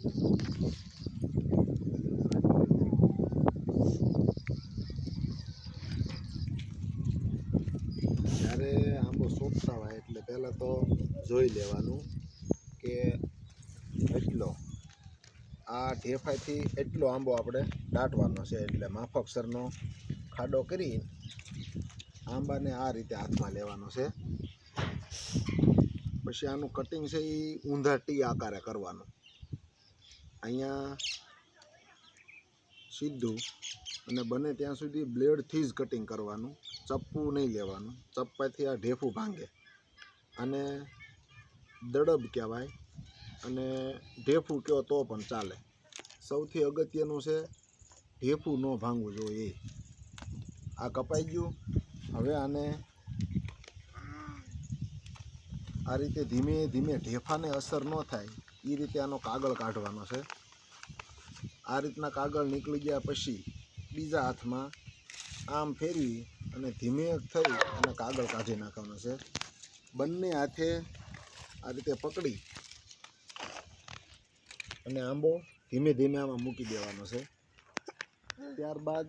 જ્યારે આંબો સોંપતા હોય એટલે પહેલાં તો જોઈ લેવાનું કે એટલો આ ઢેફાઈથી એટલો આંબો આપણે દાટવાનો છે, એટલે માફકસરનો ખાડો કરી આંબાને આ રીતે હાથમાં લેવાનો છે. પછી આનું કટિંગ છે એ ઊંધા ટી આકારે કરવાનું. અહીંયા સીધું અને બને ત્યાં સુધી બ્લેડથી જ કટિંગ કરવાનું, ચપ્પુ નહીં લેવાનું. ચપ્પાથી આ ઢેફું ભાંગે અને દડબ કહેવાય, અને ઢેફું કહો તો પણ ચાલે. સૌથી અગત્યનું છે ઢેફું ન ભાંગવું જોઈએ. આ કપાઈ ગયું. હવે આને આ રીતે ધીમે ધીમે ઢેફાને અસર ન થાય એ રીતે આનો કાગળ કાઢવાનો છે. આ રીતના કાગળ નીકળી ગયા પછી બીજા હાથમાં આમ ફેરવી અને ધીમે થઈ અને કાગળ કાઢી નાખવાનો છે. બંને હાથે આ રીતે પકડી અને આંબો ધીમે ધીમે આમાં મૂકી દેવાનો છે. ત્યારબાદ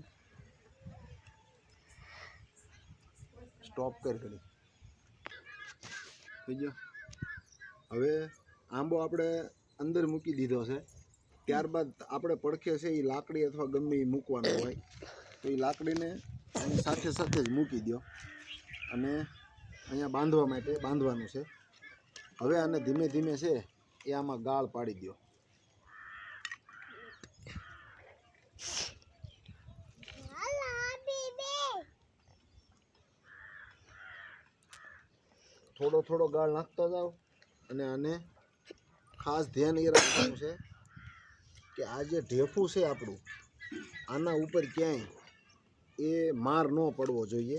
સ્ટોપ કરી બીજો. હવે આંબો આપણે અંદર મૂકી દીધો છે. ત્યારબાદ આપણે પડખે છે એ લાકડી અથવા ગમે એ મૂકવાનું હોય તો એ લાકડીને એની સાથે સાથે જ મૂકી દો અને અહીંયા બાંધવા માટે બાંધવાનું છે. હવે આને ધીમે ધીમે છે એ આમાં ગાળ પાડી દો. થોડો થોડો ગાળ નાખતા જાઓ અને આને ખાસ ધ્યાન એ રાખવાનું છે કે આ જે ઢેફું છે આપણું, આના ઉપર ક્યાંય એ માર ન પડવો જોઈએ.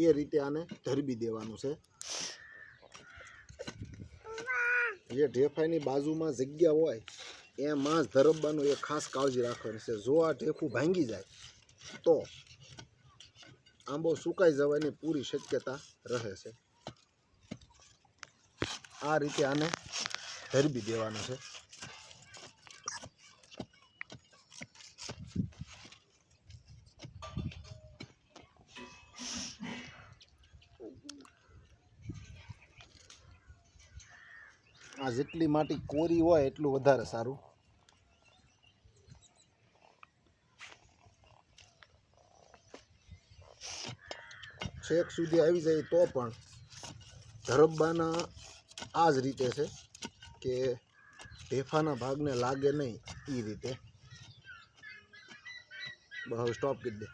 એ રીતે આને ધરબી દેવાનું છે. જે ઢેફાની બાજુમાં જગ્યા હોય એમાં જ ધરબવાનું, એ ખાસ કાળજી રાખવાની છે. જો આ ઢેફું ભાંગી જાય તો આંબો સુકાઈ જવાની પૂરી શક્યતા રહે છે. આ રીતે આને ધરબી દેવાનું છે. આ જેટલી માટી કોરી હોય એટલું વધારે સારું. છેક સુધી આવી જાય તો પણ ધરબાના આ જ રીતે છે કે ઢેફાના ભાગને લાગે નહીં એ રીતે. બહુ સ્ટોપ કરી દે.